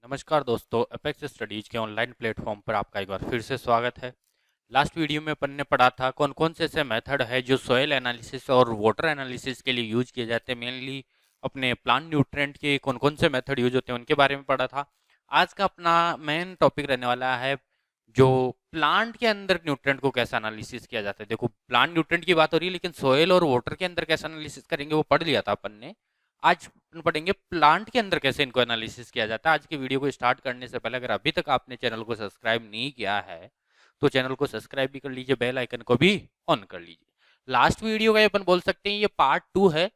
नमस्कार दोस्तों, apex studies के ऑनलाइन प्लेटफॉर्म पर आपका एक बार फिर से स्वागत है। लास्ट वीडियो में अपन ने पढ़ा था कौन कौन से ऐसे मेथड है जो सॉइल एनालिसिस और वाटर एनालिसिस के लिए यूज किए जाते हैं। मेनली अपने प्लांट न्यूट्रिएंट के कौन कौन से मेथड यूज होते हैं उनके बारे में पढ़ा था। आज का अपना मेन टॉपिक रहने वाला है जो प्लांट के अंदर न्यूट्रिएंट को कैसे एनालिसिस किया जाता है। देखो, प्लांट न्यूट्रिएंट की बात हो रही है, लेकिन सॉइल और वाटर के अंदर कैसे एनालिसिस करेंगे वो पढ़ लिया था अपन ने। आज अपन पढ़ेंगे प्लांट के अंदर कैसे इनको एनालिसिस किया जाता है। आज की वीडियो को स्टार्ट करने से पहले अगर अभी तक आपने चैनल को सब्सक्राइब नहीं किया है तो चैनल को सब्सक्राइब भी कर लीजिए, बेल आइकन को भी ऑन कर लीजिए। लास्ट वीडियो का अपन बोल सकते हैं ये पार्ट 2 है।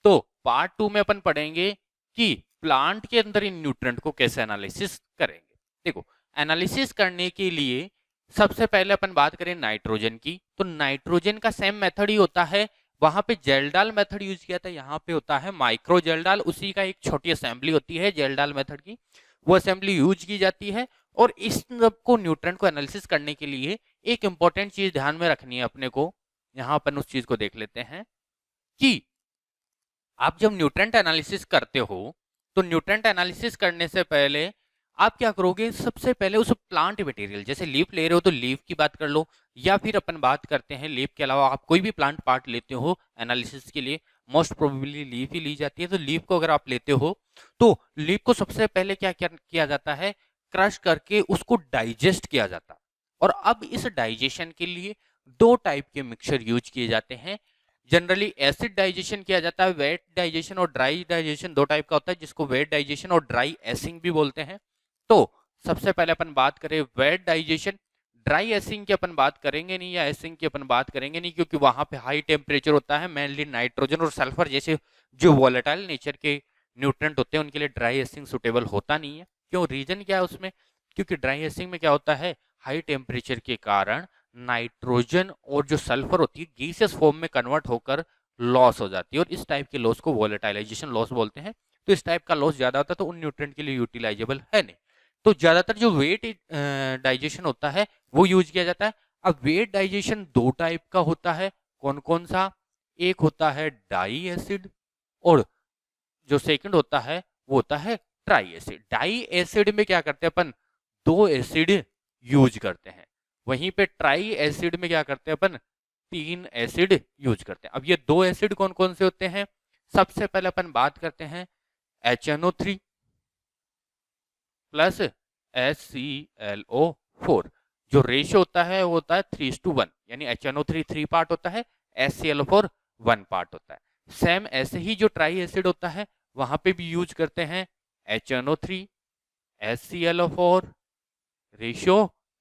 तो पार्ट 2 में अपन पढ़ेंगे कि प्लांट के अंदर इन न्यूट्रिएंट को कैसे एनालिसिस करेंगे। देखो, एनालिसिस करने के लिए सबसे पहले अपन बात करें नाइट्रोजन की, तो नाइट्रोजन का सेम मेथड ही होता है। वहां पे जेलडाल मेथड यूज किया था, यहाँ पे होता है माइक्रो जेलडाल। उसी का एक छोटी असेंबली होती है जेलडाल मेथड की, वो असेंबली यूज की जाती है। और इस सब को न्यूट्रिएंट को एनालिसिस करने के लिए एक इंपॉर्टेंट चीज ध्यान में रखनी है अपने को। यहाँ अपन उस चीज को देख लेते हैं कि आप जब न्यूट्रिएंट एनालिसिस करते हो तो न्यूट्रिएंट एनालिसिस करने से पहले आप क्या करोगे, सबसे पहले उस प्लांट मटेरियल, जैसे लीफ ले रहे हो तो लीफ की बात कर लो, या फिर अपन बात करते हैं लीफ के अलावा आप कोई भी प्लांट पार्ट लेते हो एनालिसिस के लिए, मोस्ट प्रोबेबली लीफ ही ली जाती है। तो लीफ को अगर आप लेते हो तो लीफ को सबसे पहले क्या किया जाता है, क्रश करके उसको डाइजेस्ट किया जाता है। और अब इस डाइजेशन के लिए दो टाइप के मिक्सचर यूज किए जाते हैं। जनरली एसिड डाइजेशन किया जाता है, वेट डाइजेशन और ड्राई डाइजेशन दो टाइप का होता है, जिसको वेट डाइजेशन और ड्राई एसिंग भी बोलते हैं। तो सबसे पहले अपन बात करें वेट डाइजेशन। ड्राई एसिंग की अपन बात करेंगे नहीं, या एसिंग की अपन बात करेंगे नहीं, क्योंकि वहां पे हाई टेम्परेचर होता है। मेनली नाइट्रोजन और सल्फर जैसे जो वॉलेटाइल नेचर के न्यूट्रिएंट होते हैं उनके लिए ड्राई एसिंग सुटेबल होता नहीं है। क्यों, रीजन क्या है उसमें, क्योंकि ड्राई एसिंग में क्या होता है, हाई टेम्परेचर के कारण नाइट्रोजन और जो सल्फर होती है गैसियस फॉर्म में कन्वर्ट होकर लॉस हो जाती है, और इस टाइप के लॉस को वॉलेटाइलाइजेशन लॉस बोलते हैं। तो इस टाइप का लॉस ज्यादा होता है तो उन न्यूट्रिएंट के लिए यूटिलाइजेबल है नहीं। तो ज्यादातर जो वेट डाइजेशन होता है वो यूज किया जाता है। अब वेट डाइजेशन दो टाइप का होता है, कौन कौन सा, एक होता है डाई एसिड, और जो सेकंड होता है वो होता है ट्राई एसिड। डाई एसिड में क्या करते हैं अपन, दो एसिड यूज करते हैं। वहीं पे ट्राई एसिड में क्या करते हैं अपन, तीन एसिड यूज करते हैं। अब ये दो एसिड कौन कौन से होते हैं, सबसे पहले अपन बात करते हैं HNO3 प्लस HClO4। जो रेशियो होता है वो होता है 3:1, यानी HNO3 3 पार्ट होता है, HClO4 1 पार्ट होता है। सेम ऐसे ही जो ट्राई एसिड होता है वहां पे भी यूज करते हैं HNO3 HClO4 रेशियो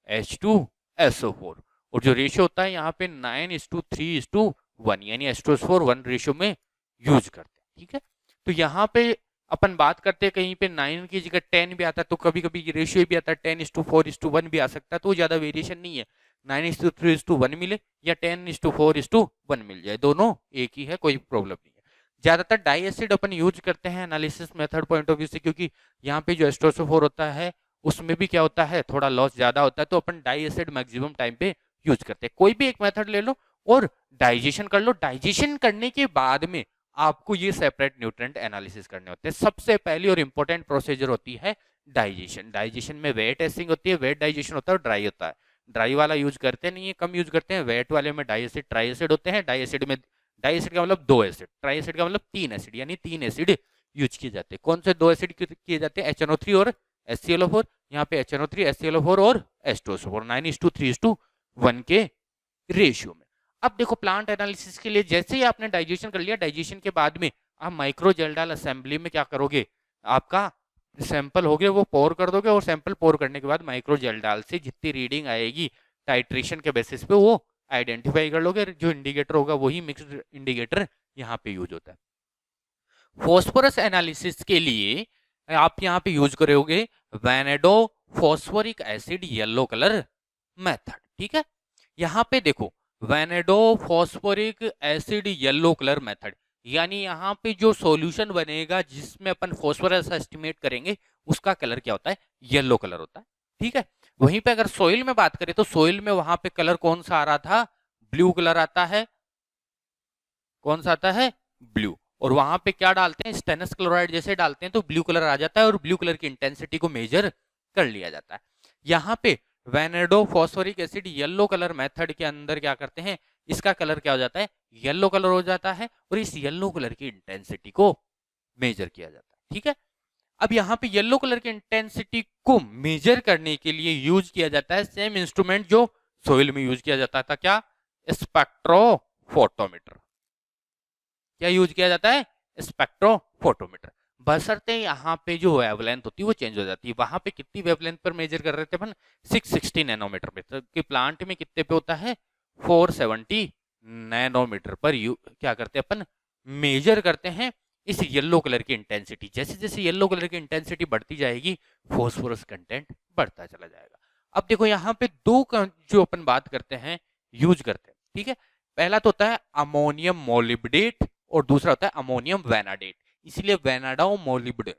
H2SO4, और जो रेशियो होता है यहाँ पे 9:3:1, यानी H2SO4 1 रेशियो में यूज करते हैं। ठीक है, तो यहाँ पे अपन बात करते हैं कहीं पे 9 की जगह 10 भी आता है, तो कभी कभी रेशियो भी आता है 10:4:1 भी आ सकता है, तो ज्यादा वेरिएशन नहीं है। 9:3:1 मिले या 10:4:1 मिल जाए, दोनों एक ही है, कोई प्रॉब्लम नहीं है। ज्यादातर डाई एसिड अपन यूज करते हैं analysis method point of view से, क्योंकि यहाँ पे जो H2SO4 होता है उसमें भी क्या होता है, थोड़ा लॉस ज्यादा होता है, तो अपन डाई एसिड मैक्सिमम टाइम पे यूज करते हैं। कोई भी एक मेथड ले लो और डाइजेशन कर लो। डाइजेशन करने के बाद में आपको ये सेपरेट न्यूट्रिएंट एनालिसिस करने होते हैं। सबसे पहली और इंपॉर्टेंट प्रोसीजर होती है डाइजेशन। डाइजेशन में वेट एसिंग होती है, वेट डाइजेशन होता है और ड्राई होता है। ड्राई वाला यूज करते नहीं है, कम यूज करते हैं। वेट वाले में डाई एसिड ट्राई एसिड होते हैं। डाई एसिड में, डाई एसिड का मतलब दो एसिड, ट्राई एसिड का मतलब तीन एसिड, यानी तीन एसिड यूज किए जाते हैं। कौन से दो एसिड किए जाते हैं, HNO3 और HClO4। यहाँ पे HNO3 HClO4 और H2SO4 9:3:1 के रेशियो में। अब देखो, प्लांट एनालिसिस के लिए जैसे ही आपने डाइजेशन कर लिया, डाइजेशन के बाद में आप माइक्रो जेलडाल असेंबली में क्या करोगे, आपका सैंपल हो गया वो पोर कर दोगे, और सैंपल पोर करने के बाद माइक्रो जेलडाल से जितनी रीडिंग आएगी टाइट्रेशन के बेसिस पे वो आइडेंटिफाई कर लोगे। जो इंडिकेटर होगा वही मिक्स्ड इंडिकेटर यहाँ पे यूज होता है। फॉस्फोरस एनालिसिस के लिए आप यहाँ पे यूज करोगे vanado phosphoric acid yellow colour method. ठीक है, यहाँ पे देखो vanado phosphoric acid yellow colour method, यानी यहाँ पे जो सॉल्यूशन बनेगा जिसमें अपन फॉस्फोरस एस्टिमेट करेंगे उसका कलर क्या होता है, येलो कलर होता है। ठीक है, वहीं पे अगर सोइल में बात करें तो सोइल में वहां पे कलर कौन सा आ रहा था, ब्लू कलर आता है। कौन सा आता है, ब्लू। और वहां पे क्या डालते हैं, स्टेनस क्लोराइड जैसे डालते हैं तो ब्लू कलर आ जाता है और ब्लू कलर की इंटेंसिटी को मेजर कर लिया जाता है। यहाँ पे vanado phosphoric acid yellow colour method के अंदर क्या करते हैं, इसका कलर क्या हो जाता है, येलो कलर हो जाता है और इस येलो कलर की इंटेंसिटी को मेजर किया जाता है। ठीक है, अब यहाँ पे येलो कलर की इंटेंसिटी को मेजर करने के लिए यूज किया जाता है सेम इंस्ट्रूमेंट जो सोइल में यूज किया जाता था, क्या, स्पेक्ट्रोफोटोमीटर। क्या यूज किया जाता है, स्पेक्ट्रोफोटोमीटर। बशर्ते यहाँ पे जो वेवलेंथ होती है वो चेंज हो जाती है। वहां पे कितनी वेवलेंथ पर मेजर कर रहे थे अपन, 660 नैनोमीटर पे, तो प्लांट में कितने पे होता है, 470 नैनोमीटर पर क्या करते हैं अपन, मेजर करते हैं इस येलो कलर की इंटेंसिटी। जैसे जैसे येलो कलर की इंटेंसिटी बढ़ती जाएगी फॉस्फोरस कंटेंट बढ़ता चला जाएगा। अब देखो यहाँ पे दो जो अपन बात करते हैं यूज करते हैं, ठीक है, पहला तो होता है अमोनियम मोलिब्डेट और दूसरा होता है अमोनियम वैनाडेट। इसलिए वैनाडाओ मोलिब्डेट,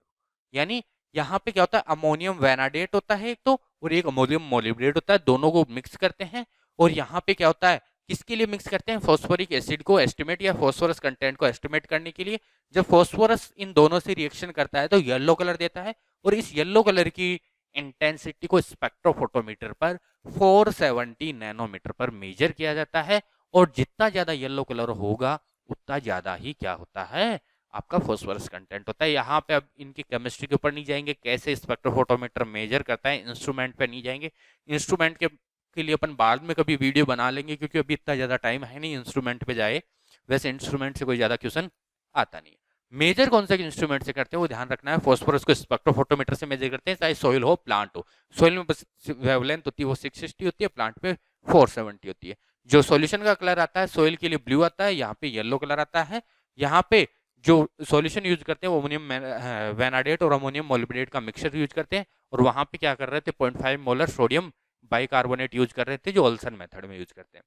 यानी यहाँ पे क्या होता है, अमोनियम वैनाडेट होता है एक तो, और एक अमोनियम मोलिब्डेट होता है, दोनों को मिक्स करते हैं। और यहाँ पे क्या होता है, किसके लिए मिक्स करते हैं, फॉस्फोरिक एसिड को एस्टिमेट या फॉस्फोरस कंटेंट को एस्टिमेट करने के लिए। जब फॉस्फोरस इन दोनों से रिएक्शन करता है तो येलो कलर देता है, और इस येलो कलर की इंटेंसिटी को स्पेक्ट्रोफोटोमीटर पर 470 नैनोमीटर पर मेजर किया जाता है। और जितना ज्यादा येलो कलर होगा उतना ज्यादा ही क्या होता है, आपका फॉस्फोरस कंटेंट होता है। यहाँ पे अब इनकी केमिस्ट्री के ऊपर नहीं जाएंगे, कैसे स्पेक्ट्रोफोटोमीटर मेजर करता है, इंस्ट्रूमेंट पे नहीं जाएंगे। इंस्ट्रूमेंट के लिए अपन बाद में कभी वीडियो बना लेंगे, क्योंकि अभी इतना ज्यादा टाइम है नहीं इंस्ट्रूमेंट पे जाए। वैसे इंस्ट्रूमेंट से कोई ज्यादा क्वेश्चन आता नहीं है। मेजर कौन से इंस्ट्रूमेंट से करते हैं वो ध्यान रखना है, फॉस्फोरस को स्पेक्ट्रोफोटोमीटर से मेजर करते हैं, चाहे सॉइल हो प्लांट हो। सॉइल में बस वेवलेंथ होती है वो 660 होती है, प्लांट में 470 होती है। जो सॉल्यूशन का कलर आता है सॉइल के लिए ब्लू आता है, यहाँ पे येलो कलर आता है। यहाँ पे जो सॉल्यूशन यूज करते हैं वो अमोनियम वैनाडेट और अमोनियम मोलिब्डेट का मिक्सचर यूज करते हैं। और वहां पे क्या कर रहे थे, 0.5 मोलर सोडियम बाइकार्बोनेट यूज कर रहे थे, जो ऑल्सन मेथड में यूज करते हैं।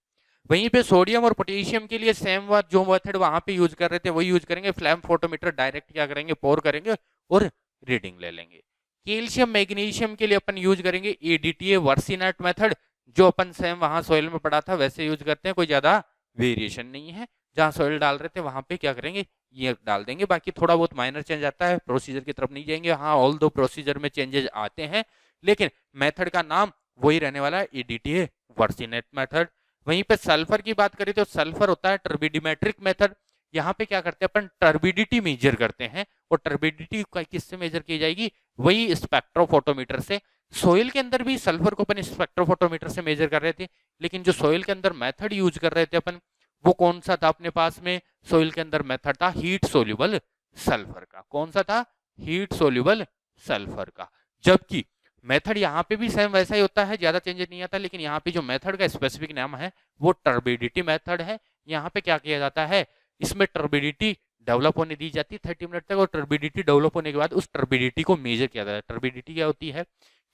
वहीं पे सोडियम और पोटेशियम के लिए सेम बात, जो मेथड वहां पे यूज कर रहे थे वही यूज करेंगे। फ्लैम फोटोमीटर डायरेक्ट क्या करेंगे, पोर करेंगे और रीडिंग ले लेंगे। कैल्शियम मैग्नीशियम के लिए अपन यूज करेंगे एडीटीए वर्सिनेट मेथड, जो अपन सेम वहां सोइल में पढ़ा था वैसे यूज करते हैं, कोई ज्यादा वेरिएशन नहीं है। जहां सोइल डाल रहे थे वहां पे क्या करेंगे, ये डाल देंगे। बाकी थोड़ा बहुत माइनर चेंज आता है, प्रोसीजर की तरफ नहीं जाएंगे। हाँ, ऑल दो प्रोसीजर में चेंजेस आते हैं, लेकिन मेथड का नाम वही रहने वाला है, एडीटीए वर्सिनेट मेथड। वहीं पे सल्फर की बात करें तो सल्फर होता है टर्बिडिमेट्रिक मेथड। यहाँ पे क्या करते हैं अपन, टर्बिडिटी मेजर करते हैं, और टर्बिडिटी किससे मेजर की जाएगी, वही स्पेक्ट्रोफोटोमीटर से। सोइल के अंदर भी सल्फर को अपन स्पेक्ट्रोफोटोमीटर से मेजर कर रहे थे, लेकिन जो सोइल के अंदर मेथड यूज कर रहे थे अपन, वो कौन सा था अपने पास में, सोइल के अंदर मेथड था हीट सोल्यूबल सल्फर का। कौन सा था, हीट सोल्यूबल सल्फर का। जबकि मेथड यहाँ पे भी सेम वैसा ही होता है, ज्यादा चेंजेस नहीं आता, लेकिन यहाँ पे जो मेथड का स्पेसिफिक नाम है वो टर्बिडिटी मेथड है। यहाँ पे क्या किया जाता है, इसमें टर्बिडिटी डेवलप होने दी जाती है 30 मिनट तक, और टर्बिडिटी डेवलप होने के बाद उस टर्बिडिटी को मेजर किया जाता है। टर्बिडिटी क्या होती है,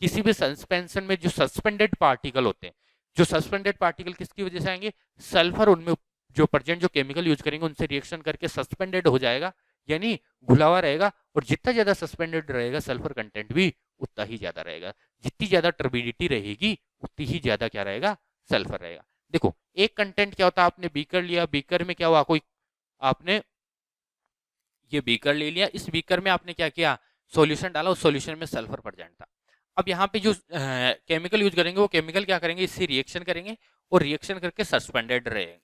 किसी भी सस्पेंशन में जो सस्पेंडेड पार्टिकल होते हैं, जो सस्पेंडेड पार्टिकल किसकी वजह से आएंगे, सल्फर उनमें जो प्रेजेंट जो केमिकल यूज करेंगे उनसे रिएक्शन करके सस्पेंडेड हो जाएगा, यानी घुला हुआ रहेगा। और जितना ज्यादा सस्पेंडेड रहेगा सल्फर कंटेंट भी उतना ही ज्यादा रहेगा। जितनी ज्यादा टर्बिडिटी रहेगी उतनी ही ज्यादा क्या रहेगा, सल्फर रहेगा। देखो एक कंटेंट क्या होता है, आपने बीकर लिया, बीकर में क्या हुआ, कोई आपने ये बीकर ले लिया, इस बीकर में आपने क्या किया, सॉल्यूशन डाला, उस सॉल्यूशन में सल्फर प्रेजेंट था। अब यहाँ पे जो केमिकल यूज करेंगे वो केमिकल क्या करेंगे, इससे रिएक्शन करेंगे और रिएक्शन करके सस्पेंडेड रहेंगे।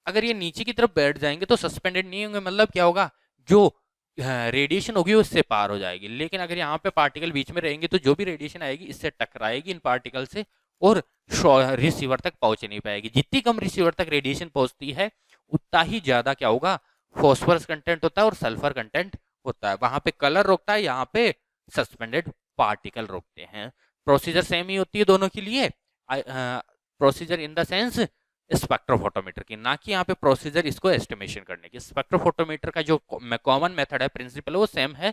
अगर ये नीचे की तरफ बैठ जाएंगे तो सस्पेंडेड नहीं होंगे, मतलब क्या होगा, जो रेडिएशन होगी उससे पार हो जाएगी। लेकिन अगर यहाँ पे पार्टिकल बीच में रहेंगे तो जो भी रेडिएशन आएगी इससे टकराएगी इन पार्टिकल से, और रिसीवर तक पहुंच नहीं पाएगी। जितनी कम रिसीवर तक रेडिएशन पहुंचती है उतना ही ज्यादा क्या होगा, फॉस्फोरस कंटेंट होता है और सल्फर कंटेंट होता है। वहां पे कलर रोकता है, यहाँ पे सस्पेंडेड पार्टिकल रोकते हैं। प्रोसीजर सेम ही होती है दोनों के लिए, procedure in the sense spectrophotometer की, ना कि यहाँ पे प्रोसीजर इसको एस्टिमेशन करने की। स्पेक्ट्रोफोटोमीटर का जो कॉमन मेथड है, प्रिंसिपल है, वो सेम है।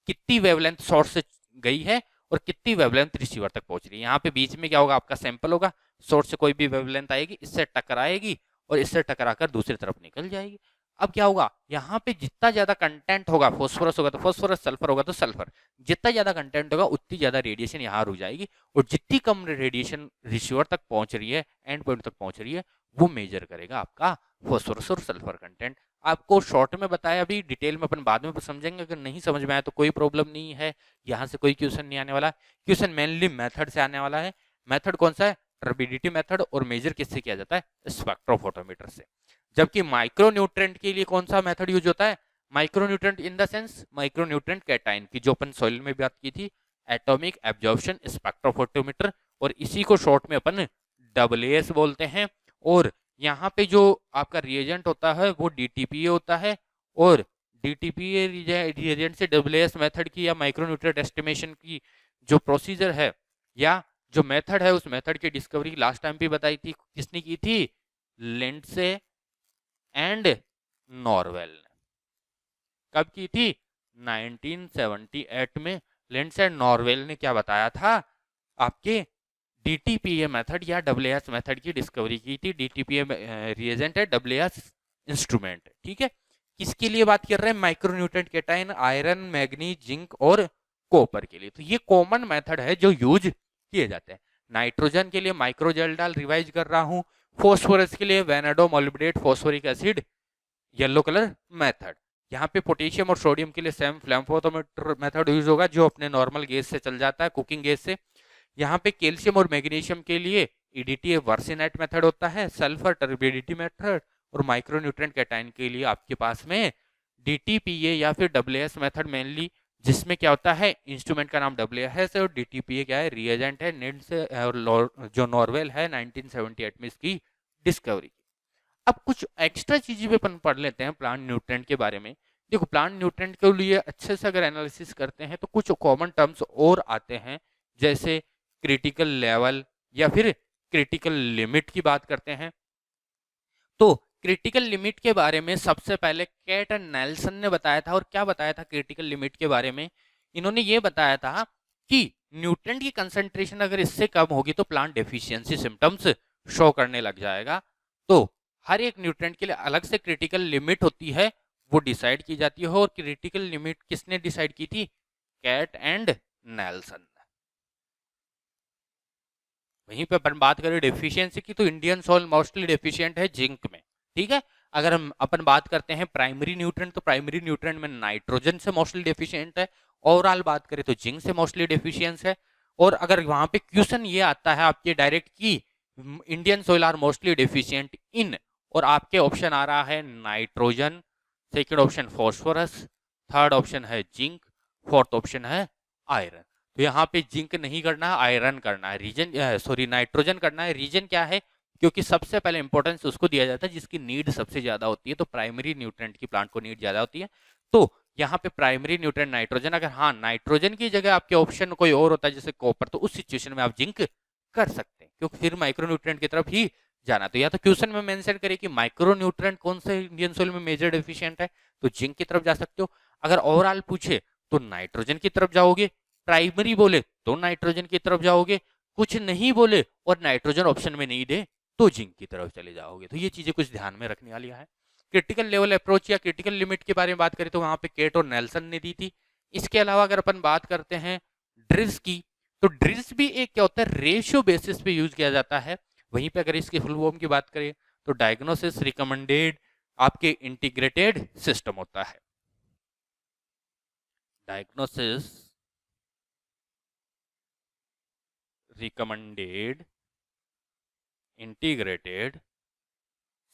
कितनी वेवलेंथ सोर्स से गई है और कितनी वेवलेंथ रिसीवर तक पहुंच रही है। यहाँ पे बीच में क्या होगा, आपका सैंपल होगा, सोर्स से कोई भी वेवलेंथ आएगी, इससे टकराएगी और इससे टकराकर दूसरी तरफ निकल जाएगी। अब क्या होगा, यहाँ पे जितना ज्यादा कंटेंट होगा, फॉस्फोरस होगा तो फॉस्फोरस, सल्फर होगा तो सल्फर, जितना ज्यादा कंटेंट होगा उतनी ज्यादा रेडिएशन यहाँ रुक जाएगी, और जितनी कम रेडिएशन रिसीवर तक पहुंच रही है, एंड पॉइंट तक पहुंच रही है, वो मेजर करेगा आपका फॉस्फोरस और सल्फर कंटेंट। आपको शॉर्ट में बताया, अभी डिटेल में अपन बाद में समझेंगे, अगर नहीं समझ में आया तो कोई प्रॉब्लम नहीं है, यहाँ से कोई क्वेश्चन नहीं आने वाला। क्वेश्चन मेनली मेथड से आने वाला है। मेथड कौन सा है, टर्बिडिटी मेथड, और मेजर किससे किया जाता है, स्पेक्ट्रोफोटोमीटर से। जबकि माइक्रोन्यूट्रेंट के लिए कौन सा मेथड यूज होता है, micronutrient in the sense micronutrient cation की, जो अपन सॉइल में बात की थी, एटॉमिक एब्जॉर्प्शन स्पेक्ट्रोफोटोमीटर, और इसी को शॉर्ट में अपन AAS बोलते हैं। और यहाँ पे जो आपका रिएजेंट होता है वो DTPA होता है, और DTPA रिएजेंट से AAS मेथड की या माइक्रोन्यूट्रेंट एस्टिमेशन की जो प्रोसीजर है या जो मेथड है, उस मेथड की डिस्कवरी लास्ट टाइम भी बताई थी, किसने की थी, लिंडसे एंड नॉरवेल ने। कब की थी, 1978 में लिंडसे एंड नॉरवेल ने क्या बताया था, आपके DTPA मेथड या AAS मेथड की डिस्कवरी की थी। DTPA रिएजेंट है, AAS इंस्ट्रूमेंट, ठीक है। किसके लिए बात कर रहे हैं, micronutrient cation, iron, manganese, zinc और कॉपर के लिए। तो ये कॉमन मेथड है जो यूज किए जाते हैं। नाइट्रोजन के लिए माइक्रोजेल डाल, रिवाइज कर रहा हूं। फॉस्फोरस के लिए vanado molybdate phosphoric acid, yellow colour method. यहाँ पे पोटेशियम और सोडियम के लिए सेम फ्लैम्फोमीटर मेथड यूज होगा, जो अपने नॉर्मल गैस से चल जाता है, कुकिंग गैस से। यहाँ पे कैल्शियम और मैग्नीशियम के लिए EDTA वर्सिनेट मेथड होता है, सल्फर टर्बिडिटी मेथड, और माइक्रोन्यूट्रेंट कैटाइन के लिए आपके पास में DTPA या फिर AAS मेथड मेनली, जिसमें क्या होता है, इंस्ट्रूमेंट का नाम AAS है और DTPA क्या है, रिएजेंट है। नेट से जो नॉरवेल है 1978 में इसकी डिस्कवरी की। अब कुछ एक्स्ट्रा चीजें भी अपन पढ़ लेते हैं प्लांट न्यूट्रेंट के बारे में। देखो, प्लांट न्यूट्रेंट के लिए अच्छे से अगर एनालिसिस करते हैं तो कुछ कॉमन टर्म्स और आते हैं, जैसे क्रिटिकल लेवल या फिर क्रिटिकल लिमिट की बात करते हैं। तो क्रिटिकल लिमिट के बारे में सबसे पहले कैट एंड नेल्सन ने बताया था। और क्या बताया था क्रिटिकल लिमिट के बारे में, इन्होंने ये बताया था कि न्यूट्रेंट की कंसंट्रेशन अगर इससे कम होगी तो प्लांट डेफिशिएंसी सिम्टम्स शो करने लग जाएगा। तो हर एक न्यूट्रेंट के लिए अलग से क्रिटिकल लिमिट होती है, वो डिसाइड की जाती है। और क्रिटिकल लिमिट किसने डिसाइड की थी, कैट एंड नेल्सन। वहीं पे अपन बात करें डेफिशिएंसी की, तो इंडियन सॉइल मोस्टली डेफिशिएंट है जिंक में, ठीक है। अगर हम अपन बात करते हैं प्राइमरी न्यूट्रेंट, तो प्राइमरी न्यूट्रेंट में नाइट्रोजन से मोस्टली डेफिशिएंट है। ओवरऑल बात करें तो जिंक से मोस्टली डेफिशिएंस है। और अगर वहां पे क्वेश्चन ये आता है आपके डायरेक्ट की Indian soil are mostly deficient in, और आपके ऑप्शन आ रहा है nitrogen, second option phosphorus, third option है जिंक, फोर्थ ऑप्शन है आयरन। तो यहाँ पे जिंक नहीं करना है, आयरन करना है। रीजन सॉरी नाइट्रोजन करना है। रीजन क्या है, क्योंकि सबसे पहले इंपॉर्टेंस उसको दिया जाता है जिसकी नीड सबसे ज्यादा होती है। तो प्राइमरी न्यूट्रेंट की प्लांट को नीड ज्यादा होती है, तो यहाँ पे प्राइमरी न्यूट्रेंट नाइट्रोजन। अगर हाँ नाइट्रोजन की जगह आपके ऑप्शन कोई और होता है जैसे कॉपर, तो उस सिचुएशन में आप जिंक कर सकते हैं, क्योंकि फिर माइक्रो न्यूट्रेंट की तरफ ही जाना। तो या तो क्वेश्चन में मेंशन करें कि माइक्रो न्यूट्रेंट कौन से इंडियन सोइल में मेजर डेफिशिएंट है, तो जिंक की तरफ जा सकते हो। अगर ओवरऑल पूछे तो नाइट्रोजन की तरफ जाओगे, प्राइमरी बोले तो नाइट्रोजन की तरफ जाओगे, कुछ नहीं बोले और नाइट्रोजन ऑप्शन में नहीं दे तो जिंक की तरफ चले जाओगे। तो ये चीजें कुछ ध्यान में रखने वाली है। क्रिटिकल लेवल अप्रोच या क्रिटिकल लिमिट के बारे में बात करें तो वहां पे केट और नेल्सन ने दी थी। इसके अलावा अगर अपन बात करते हैं ड्रिस की, तो ड्रिस भी एक क्या होता है, रेशियो बेसिस पे यूज किया जाता है। वहीं पे अगर इसकी फुल फॉर्म की बात करें तो डायग्नोसिस रिकमेंडेड आपके इंटीग्रेटेड सिस्टम होता है। Diagnosis recommended integrated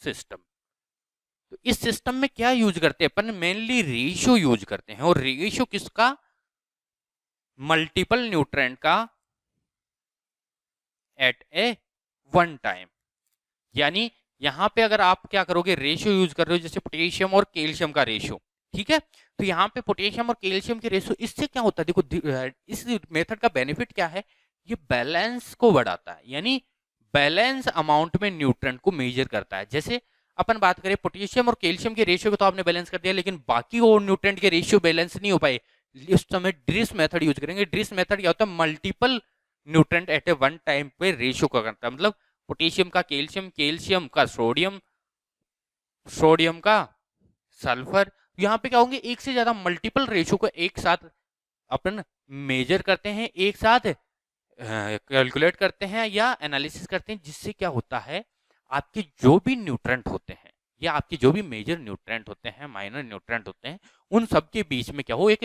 system. तो इस सिस्टम में क्या यूज करते हैं अपन, मेनली रेशियो यूज करते हैं। और रेशियो किसका, मल्टीपल न्यूट्रेंट का एट ए वन टाइम। यानी यहां पे अगर आप क्या करोगे, रेशियो यूज कर रहे हो, जैसे पोटेशियम और कैल्शियम का रेशियो, ठीक है। तो यहाँ पे पोटेशियम और कैल्शियम के रेशियो, इससे क्या होता है, देखो इस मेथड का बेनिफिट क्या है, ये बैलेंस को बढ़ाता है। यानी बैलेंस अमाउंट में न्यूट्रेंट को मेजर करता है। जैसे अपन बात करें पोटेशियम और कैल्शियम के रेशियो को तो आपने बैलेंस कर दिया, लेकिन बाकी और न्यूट्रेंट के रेशियो बैलेंस नहीं हो पाए, इस समय ड्रिस मेथड यूज करेंगे। ड्रिस मेथड क्या होता है, मल्टीपल न्यूट्रेंट एट ए वन टाइम पे रेशियो का करता है। मतलब पोटेशियम का कैल्शियम, कैल्शियम का सोडियम, सोडियम का सल्फर। यहाँ पे क्या होंगे, एक से ज्यादा मल्टीपल रेशो को एक साथ अपन मेजर करते हैं, एक साथ कैलकुलेट करते हैं या एनालिसिस करते हैं, जिससे क्या होता है आपके जो भी न्यूट्रेंट होते हैं या आपके जो भी मेजर न्यूट्रेंट होते हैं, माइनर न्यूट्रेंट होते हैं, उन सब के बीच में क्या हो, एक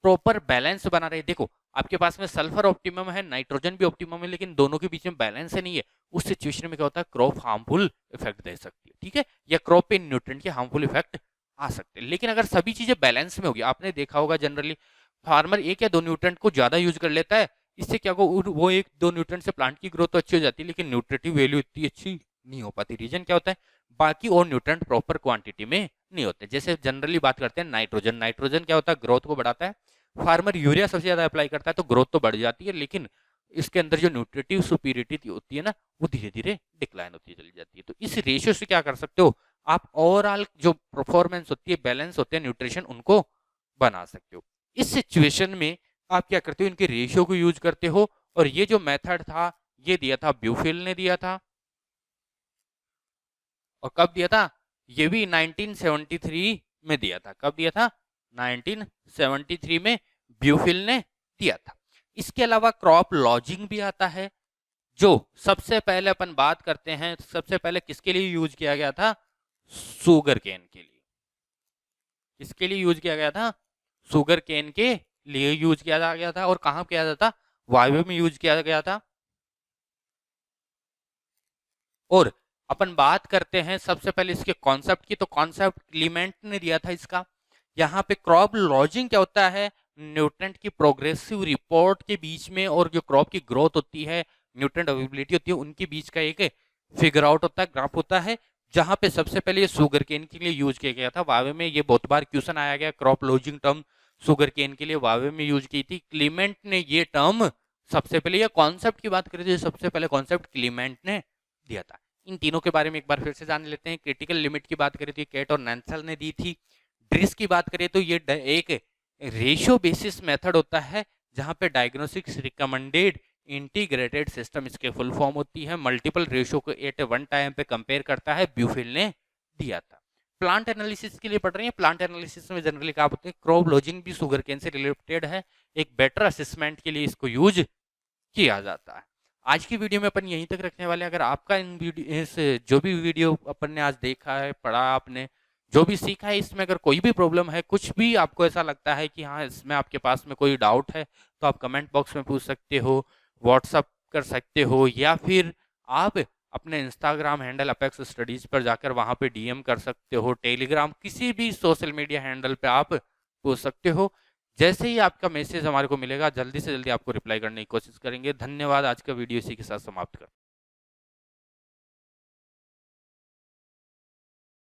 प्रॉपर बैलेंस बना रहे। देखो आपके पास में सल्फर ऑप्टिमम है, नाइट्रोजन भी ऑप्टिमम है, लेकिन दोनों के बीच में बैलेंस है नहीं है, उस सिचुएशन में क्या होता है, क्रॉप हार्मफुल इफेक्ट दे सकती है, ठीक है, या क्रॉप पे न्यूट्रेंट के हार्मफुल इफेक्ट आ सकते हैं। लेकिन अगर सभी चीजें बैलेंस में होगी, आपने देखा होगा जनरली फार्मर एक या दो न्यूट्रेंट को ज्यादा यूज कर लेता है, इससे क्या होगा, वो एक दो न्यूट्रेंट से प्लांट की ग्रोथ तो अच्छी हो जाती है, लेकिन न्यूट्रिटिव वैल्यू इतनी अच्छी नहीं हो पाती। रीजन क्या होता है, बाकी और न्यूट्रेंट प्रॉपर क्वांटिटी में नहीं होते। जैसे जनरली बात करते हैं नाइट्रोजन, नाइट्रोजन क्या होता है, ग्रोथ को बढ़ाता है। फार्मर यूरिया सबसे ज्यादा अप्लाई करता है तो ग्रोथ तो बढ़ जाती है, लेकिन इसके अंदर जो न्यूट्रिटिव सुपीरियरिटी होती है ना, वो धीरे धीरे डिक्लाइन होती चली जाती है। तो इस रेशियो से क्या कर सकते हो आप, ओवरऑल जो परफॉर्मेंस होती है, बैलेंस होते हैं न्यूट्रिशन, उनको बना सकते हो। इस सिचुएशन में आप क्या करते हो, इनके रेशियो को यूज करते हो। और ये जो मेथड था, ये दिया था ब्यूफिल ने दिया था, और कब दिया था, ये भी 1973 में दिया था। कब दिया था, 1973 में ब्यूफिल ने दिया था। इसके अलावा क्रॉप लॉजिंग भी आता है, जो सबसे पहले अपन बात करते हैं, सबसे पहले किसके लिए यूज किया गया था, शुगर केन के लिए। किसके लिए यूज किया गया था, शुगर केन के लिए यूज किया गया था। और कहां किया जाता था, वायु में यूज किया गया था। और अपन बात करते हैं सबसे पहले इसके कॉन्सेप्ट की, तो कॉन्सेप्ट क्लीमेंट ने दिया था इसका। यहाँ पे क्रॉप लॉजिंग क्या होता है, न्यूट्रेंट की प्रोग्रेसिव रिपोर्ट के बीच में और जो क्रॉप की ग्रोथ होती है, न्यूट्रेंट अवेलेबिलिटी होती है, उनके बीच का एक फिगर आउट होता है, ग्राफ होता है। जहां पे सबसे पहले ये शुगर केन के लिए यूज किया गया था। वावे में ये बहुत बार क्वेश्चन आया गया, crop lodging term sugar cane के लिए वावे में यूज की थी। क्लीमेंट ने ये टर्म सबसे पहले, या कॉन्सेप्ट की बात करें तो सबसे पहले कॉन्सेप्ट क्लीमेंट ने दिया था। इन तीनों के बारे में एक बार फिर से जान लेते हैं। क्रिटिकल लिमिट की बात करें तो कैट और नैंसल ने दी थी। ड्रिस की बात करें तो ये एक रेशियो बेसिस मेथड होता है, जहां पे डायग्नोस्टिक्स रिकमेंडेड इंटीग्रेटेड सिस्टम इसके फुल फॉर्म होती है, मल्टीपल रेशियो को एट वन टाइम पे कंपेयर करता है, ब्यूफिल ने दिया था। प्लांट एनालिसिस के लिए पढ़ रहे हैं, प्लांट एनालिसिस में जनरली क्या होते हैं, क्रॉप लॉजिंग भी शुगर केन से रिलेटेड है, एक बेटर असेसमेंट के लिए इसको यूज किया जाता है। आज की वीडियो में अपन यहीं तक रखने वाले हैं। अगर आपका इन वीडियो, इस जो भी वीडियो अपन ने आज देखा है, पढ़ा, आपने जो भी सीखा है, इसमें अगर कोई भी प्रॉब्लम है, कुछ भी आपको ऐसा लगता है कि हाँ इसमें आपके पास में कोई डाउट है, तो आप कमेंट बॉक्स में पूछ सकते हो, व्हाट्सअप कर सकते हो, या फिर आप अपने इंस्टाग्राम हैंडल अपेक्स स्टडीज पर जाकर वहां पे डीएम कर सकते हो, टेलीग्राम, किसी भी सोशल मीडिया हैंडल पे आप पूछ सकते हो। जैसे ही आपका मैसेज हमारे को मिलेगा, जल्दी से जल्दी आपको रिप्लाई करने की कोशिश करेंगे। धन्यवाद। आज का वीडियो इसी के साथ समाप्त कर